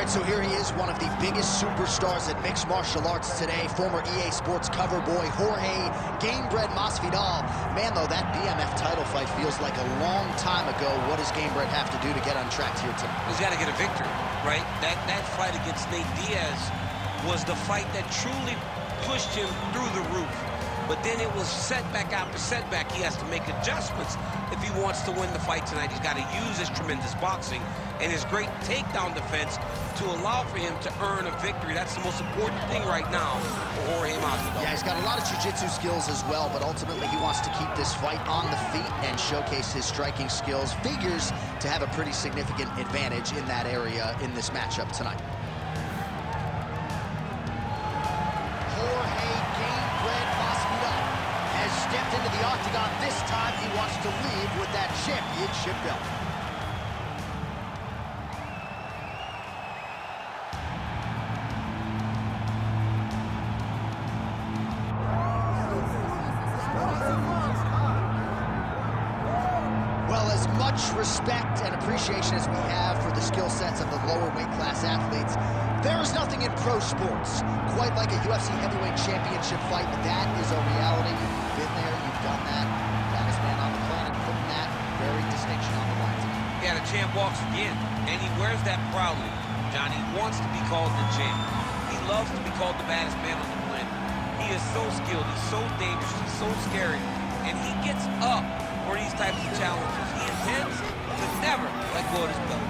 right, so here he is, one of the biggest superstars in mixed martial arts today, former EA Sports cover boy, Jorge Gamebred Masvidal. Man, though, that BMF title fight feels like a long time ago. What does Gamebred have to do to get on track here tonight? He's got to get a victory, right? That fight against Nate Diaz was the fight that truly pushed him through the roof. But then it was setback after setback. He has to make adjustments if he wants to win the fight tonight. He's got to use his tremendous boxing and his great takedown defense to allow for him to earn a victory. That's the most important thing right now for Jorge Masvidal. Yeah, he's got a lot of jiu-jitsu skills as well, but ultimately he wants to keep this fight on the feet and showcase his striking skills. Figures to have a pretty significant advantage in that area in this matchup tonight. Jorge Gamebred Masvidal has stepped into the octagon. This time he wants to leave with that championship belt. Well, as much respect and appreciation as we have for the skill sets of the lower weight class athletes, there is nothing in pro sports quite like a UFC heavyweight championship fight. That is a reality. You've been there, you've done that. Baddest man on the planet putting that very distinction on the line tonight. Yeah, the champ walks again, and he wears that proudly. John, he wants to be called the champ. He loves to be called the baddest man on the planet. He is so skilled, he's so dangerous, he's so scary, and he gets up for these types of challenges. He intends to never let go of his belt.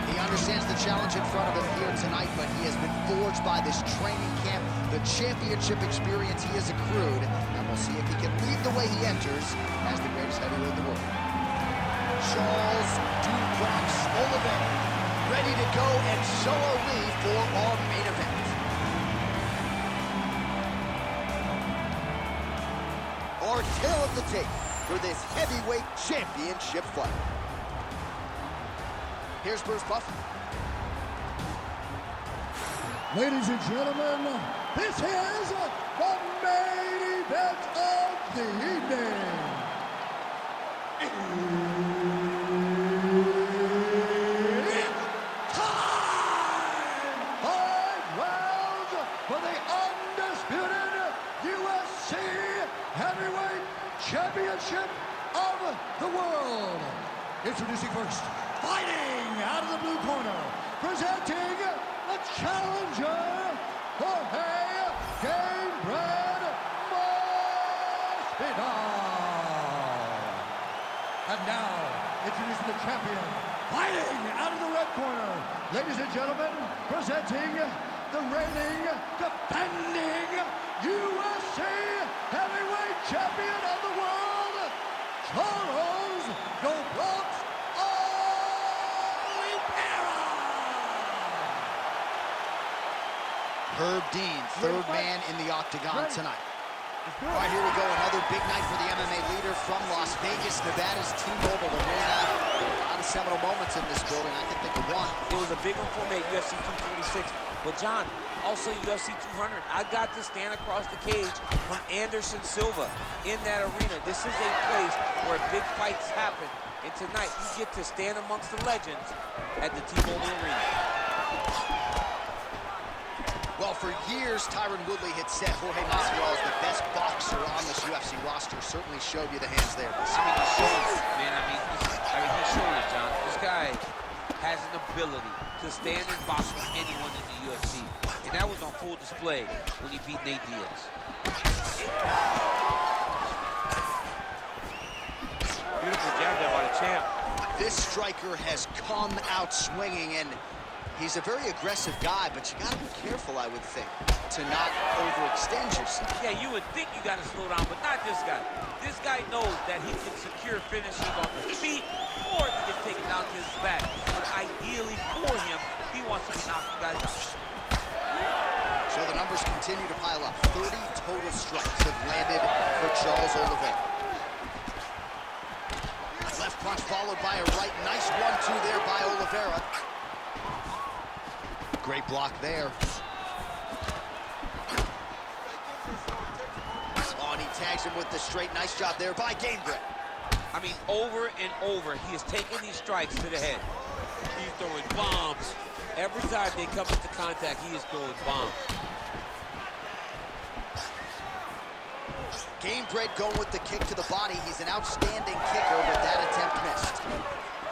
He understands the challenge in front of him here tonight, but he has been forged by this training camp, the championship experience he has accrued, and we'll see if he can lead the way he enters as the greatest heavyweight in the world. Charles Do Bronx Oliveira, ready to go, and so are we for our main event. Our tale of the tape for this heavyweight championship fight. Here's Bruce Buffer. Ladies and gentlemen, this is the main event of the evening. It's time! 5 rounds for the undisputed UFC Heavyweight Championship of the world. Introducing first, fighting out of the blue corner, presenting the challenger, Jorge Gamebred Masvidal. And now, introducing the champion, fighting out of the red corner, ladies and gentlemen, presenting the reigning, defending UFC Heavyweight Champion of the world, Charles Do Bronx Oliveira. Herb Dean, third man in the octagon tonight. All right, here we go. Another big night for the MMA leader from Las Vegas, Nevada's T-Mobile Arena. A lot of seminal moments in this building. I can think of one. It was a big one for me at UFC 246. But John, also UFC 200. I got to stand across the cage from Anderson Silva in that arena. This is a place where big fights happen. And tonight, you get to stand amongst the legends at the T-Mobile Arena. Well, for years, Tyron Woodley had said Jorge Masvidal is the best boxer on this UFC roster. Certainly showed you the hands there. I mean, he showed it, man. I mean, he showed it, John. This guy has an ability to stand and box with anyone in the UFC. And that was on full display when he beat Nate Diaz. Beautiful jab there by the champ. This striker has come out swinging, and he's a very aggressive guy, but you gotta be careful, I would think, to not overextend yourself. Yeah, you would think you gotta slow down, but not this guy. This guy knows that he can secure finishes on the feet, or he can take it down to his back. But ideally for him, he wants to be knocking guys out. So the numbers continue to pile up. 30 total strikes have landed for Charles Oliveira. Left punch followed by a right. Nice 1-2 there by Oliveira. Great block there. Oh, and he tags him with the straight. Nice job there by Gamebred. I mean, over and over, he is taking these strikes to the head. He's throwing bombs, Every time they come into contact, he is throwing bombs. Game bred going with the kick to the body. He's an outstanding kicker, but that attempt missed.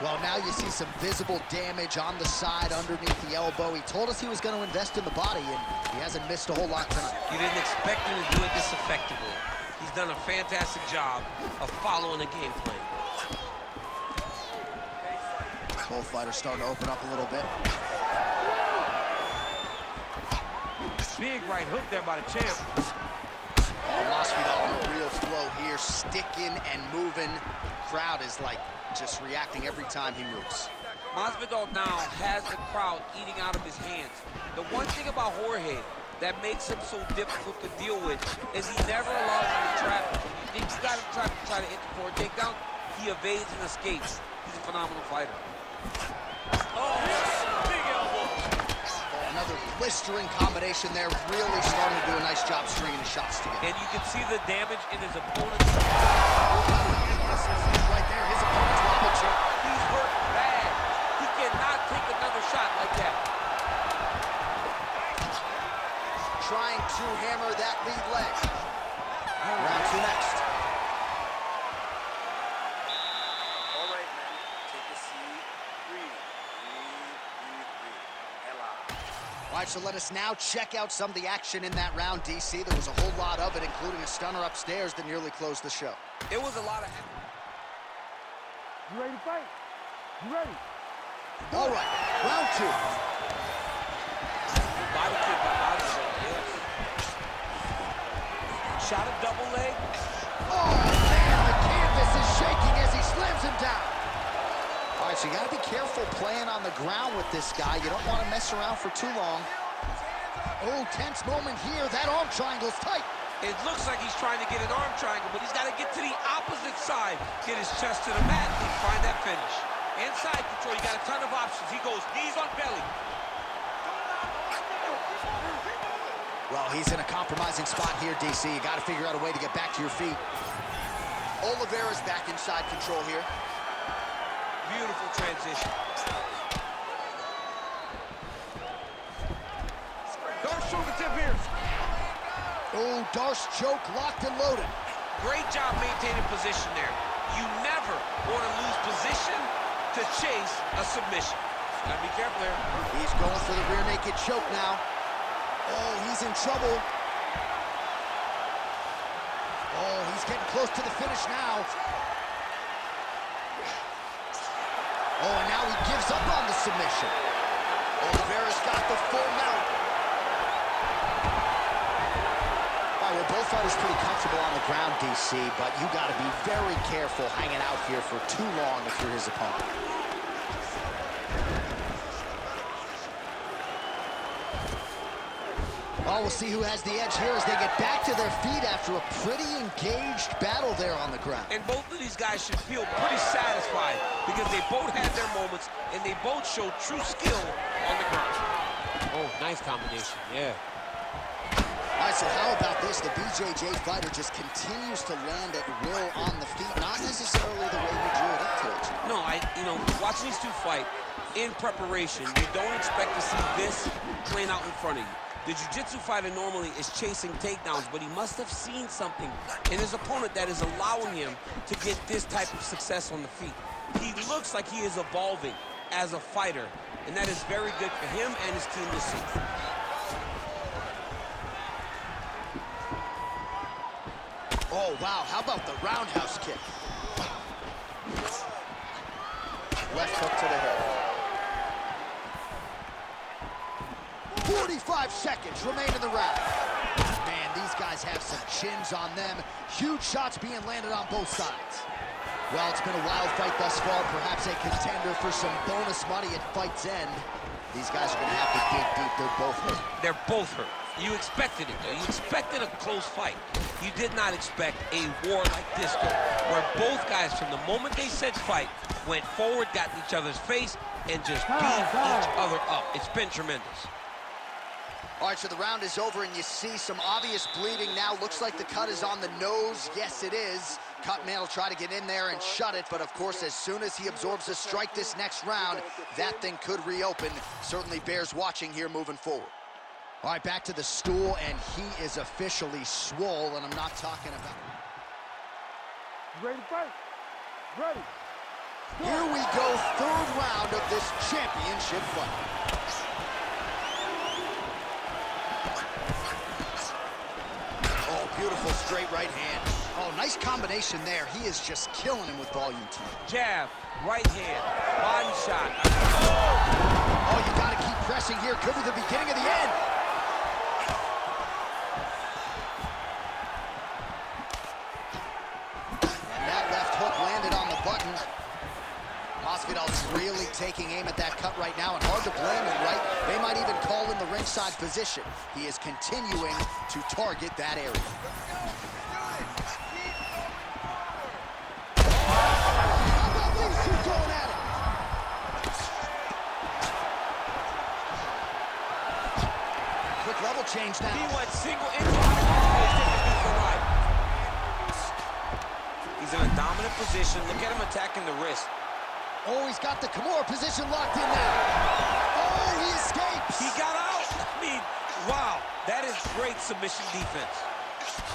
Well, now you see some visible damage on the side underneath the elbow. He told us he was going to invest in the body, and he hasn't missed a whole lot tonight. You didn't expect him to do it this effectively. He's done a fantastic job of following the game plan. Both fighters starting to open up a little bit. Big right hook there by the champ. Oh, Masvidal on a real flow here, sticking and moving. Crowd is like just reacting every time he moves. Masvidal now has the crowd eating out of his hands. The one thing about Jorge that makes him so difficult to deal with is he never allows you to trap him. When you think you got him trapped to try to hit the forward takedown, he evades and escapes. He's a phenomenal fighter. Oh, big elbow. Oh, another blistering combination there, really starting to do a nice job stringing the shots together. And you can see the damage in his opponent's... Right there, his opponent's wobble check. He's hurt bad. He cannot take another shot like that. Trying to hammer that lead leg. Round two next. All right, man. Take a seat. Breathe. All right, so let us now check out some of the action in that round, DC. There was a whole lot of it, including a stunner upstairs that nearly closed the show. It was a lot of... You ready to fight? You ready? All right, round two. Body kick by Oliveira, yes. Shot a double leg. Oh, man, the canvas is shaking as he slams him down. All right, so you got to be careful playing on the ground with this guy. You don't want to mess around for too long. Oh, tense moment here. That arm triangle's tight. It looks like he's trying to get an arm triangle, but he's got to get to the opposite side, get his chest to the mat, and find that finish. Inside control, you got a ton of options. He goes knees on belly. Well, he's in a compromising spot here, DC. You got to figure out a way to get back to your feet. Oliveira's back inside control here. Beautiful transition. Darce shoulder tip here. Oh, Darce choke locked and loaded. Great job maintaining position there. You never want to lose position to chase a submission. Gotta be careful there. He's going for the rear naked choke now. Oh, he's in trouble. Oh, he's getting close to the finish now. Oh, and now he gives up on the submission. Oliveira's got the full mount. All right, well, both fighters pretty comfortable on the ground, DC, but you got to be very careful hanging out here for too long if you're his opponent. Oh, we'll see who has the edge here as they get back to their feet after a pretty engaged battle there on the ground. And both of these guys should feel pretty satisfied because they both had their moments and they both showed true skill on the ground. Oh, nice combination, yeah. All right, so how about this? The BJJ fighter just continues to land at will on the feet, not necessarily the way you drew it up to it. No, watching these two fight in preparation, you don't expect to see this playing out in front of you. The jiu-jitsu fighter normally is chasing takedowns, but he must have seen something in his opponent that is allowing him to get this type of success on the feet. He looks like he is evolving as a fighter, and that is very good for him and his team to see. Oh, wow, how about the roundhouse kick? Left hook to the head. 45 seconds remain in the round. Man, these guys have some chins on them. Huge shots being landed on both sides. Well, it's been a wild fight thus far. Perhaps a contender for some bonus money at fight's end. These guys are going to have to dig deep. They're both hurt. They're both hurt. You expected it, though. You expected a close fight. You did not expect a war like this, though, where both guys, from the moment they said fight, went forward, got in each other's face, and just beat each other up. It's been tremendous. All right, so the round is over, and you see some obvious bleeding now. Looks like the cut is on the nose. Yes, it is. Cut man will try to get in there and shut it, but of course, as soon as he absorbs a strike this next round, that thing could reopen. Certainly bears watching here moving forward. All right, back to the stool, and he is officially swole, and I'm not talking about... Ready to fight? Ready. Here we go, third round of this championship fight. Oh, beautiful straight right hand. Oh, nice combination there. He is just killing him with volume tonight. Jab, right hand, body shot. Oh, you got to keep pressing here. Could be the beginning of the end. And that left hook landed on the button. Masvidal's really taking aim at that cut right now, and hard to blame him, right? They might even call in the ringside position. He is continuing to target that area. Quick level change now. He went single into right. He's in a dominant position. Look at him attacking the wrist. Oh, he's got the Kimura position locked in now. Oh, he escapes. He got out. I mean, wow. That is great submission defense.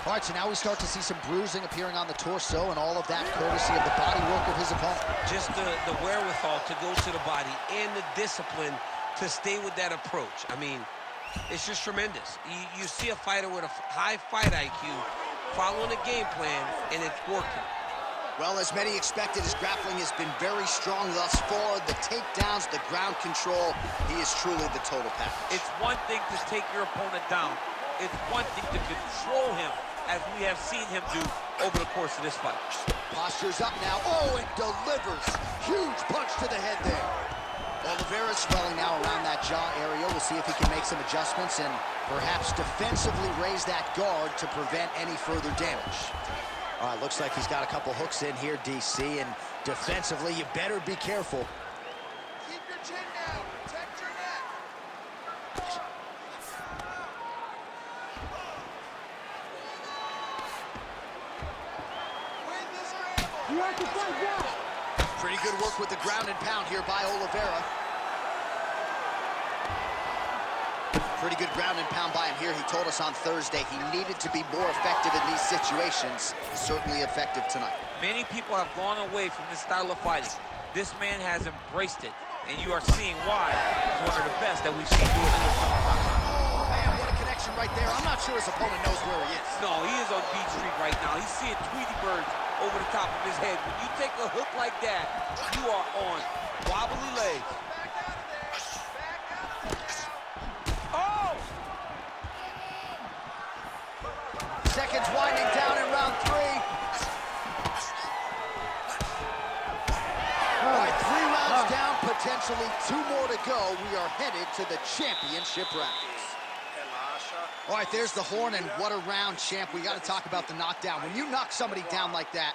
All right, so now we start to see some bruising appearing on the torso, and all of that courtesy of the body work of his opponent. Just the wherewithal to go to the body and the discipline to stay with that approach. I mean, it's just tremendous. You see a fighter with a high fight IQ following a game plan, and it's working. Well, as many expected, his grappling has been very strong thus far. The takedowns, the ground control, he is truly the total package. It's one thing to take your opponent down. It's one thing to control him, as we have seen him do over the course of this fight. Posture's up now. Oh, and delivers. Huge punch to the head there. Oliveira swelling now around that jaw area. We'll see if he can make some adjustments and perhaps defensively raise that guard to prevent any further damage. All right, looks like he's got a couple hooks in here, DC, and defensively, you better be careful. Keep your chin down. Protect your neck. Win the scramble. You have to fight now. Pretty good work with the ground and pound here by Oliveira. Pretty good ground and pound by him here. He told us on Thursday he needed to be more effective in these situations. Certainly effective tonight. Many people have gone away from this style of fighting. This man has embraced it, and you are seeing why he's one of the best that we've seen do it in this time. Oh, man, what a connection right there. I'm not sure his opponent knows where he is. No, he is on Beat Street right now. He's seeing Tweety birds over the top of his head. When you take a hook like that, you are on wobbly legs. Seconds winding down in round 3. All right, 3 rounds down, potentially 2 more to go. We are headed to the championship rounds. All right, there's the horn, and what a round, champ. We got to talk about the knockdown. When you knock somebody down like that,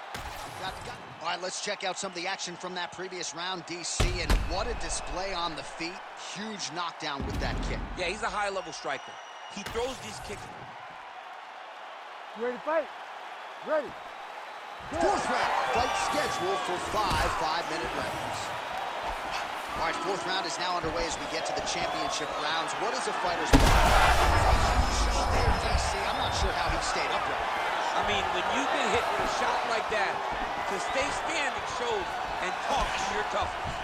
all right, let's check out some of the action from that previous round, DC, and what a display on the feet. Huge knockdown with that kick. Yeah, he's a high-level striker. He throws these kicks. You ready to fight? Ready. Fourth round, fight scheduled for 5 5-minute rounds. All right, fourth round is now underway as we get to the championship rounds. What is a fighter's... I'm not sure how he stayed upright. I mean, when you get hit with a shot like that, to stay standing shows and talks to your toughness.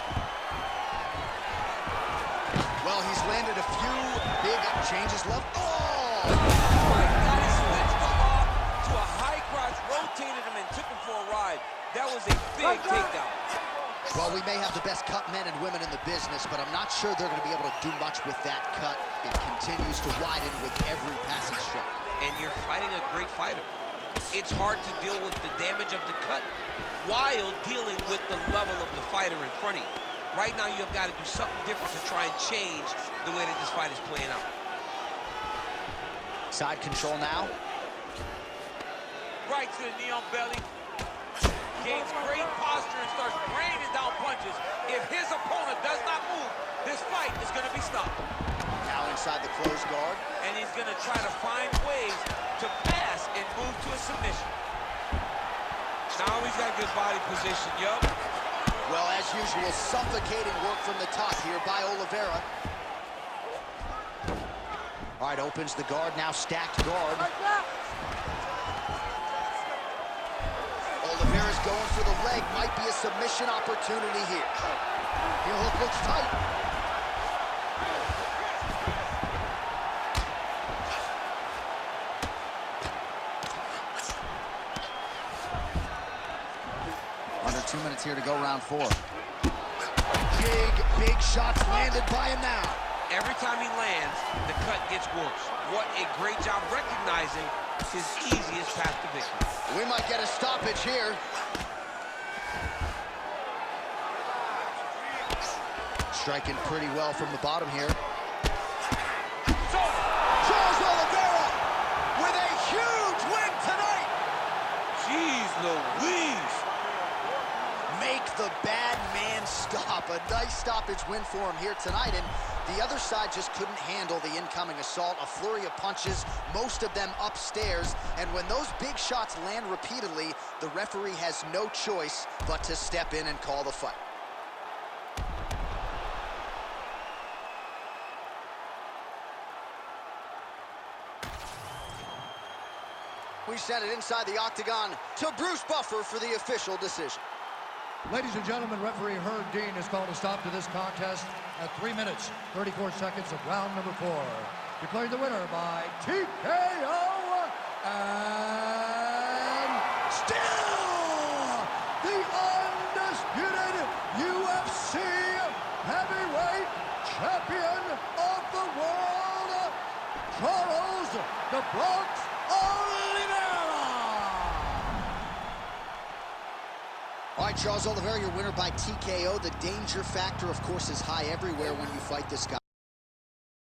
Well, he's landed a few big changes left. Oh! My God, he switched off to a high cross, rotated him and took him for a ride. That was a big takedown. Well, we may have the best cut men and women in the business, but I'm not sure they're going to be able to do much with that cut. It continues to widen with every passing strike. And you're fighting a great fighter. It's hard to deal with the damage of the cut while dealing with the level of the fighter in front of you. Right now, you've got to do something different to try and change the way that this fight is playing out. Side control now. Right to the knee on belly. Gains great posture and starts raining down punches. If his opponent does not move, this fight is going to be stopped. Now inside the closed guard. And he's going to try to find ways to pass and move to a submission. Now he's got good body position, yup. Well, as usual, suffocating work from the top here by Oliveira. All right, opens the guard, now stacked guard. Oliveira's going for the leg, might be a submission opportunity here. Heel hook looks tight. Under 2 minutes here to go, round 4. Big shots landed by him now. Every time he lands, the cut gets worse. What a great job recognizing his easiest path to victory. We might get a stoppage here. Striking pretty well from the bottom here. Charles Oliveira with a huge win tonight. Jeez Louise. Make the bad man stop. A nice stoppage win for him here tonight, and the other side just couldn't handle the incoming assault. A flurry of punches, most of them upstairs, and when those big shots land repeatedly, the referee has no choice but to step in and call the fight. We send it inside the octagon to Bruce Buffer for the official decision. Ladies and gentlemen, referee Herb Dean has called a stop to this contest at 3 minutes, 34 seconds of round number 4. Declaring the winner by TKO and still the undisputed UFC heavyweight champion of the world, Charles "Do Bronx" Oliveira. All right, Charles Oliveira, your winner by TKO. The danger factor, of course, is high everywhere when you fight this guy.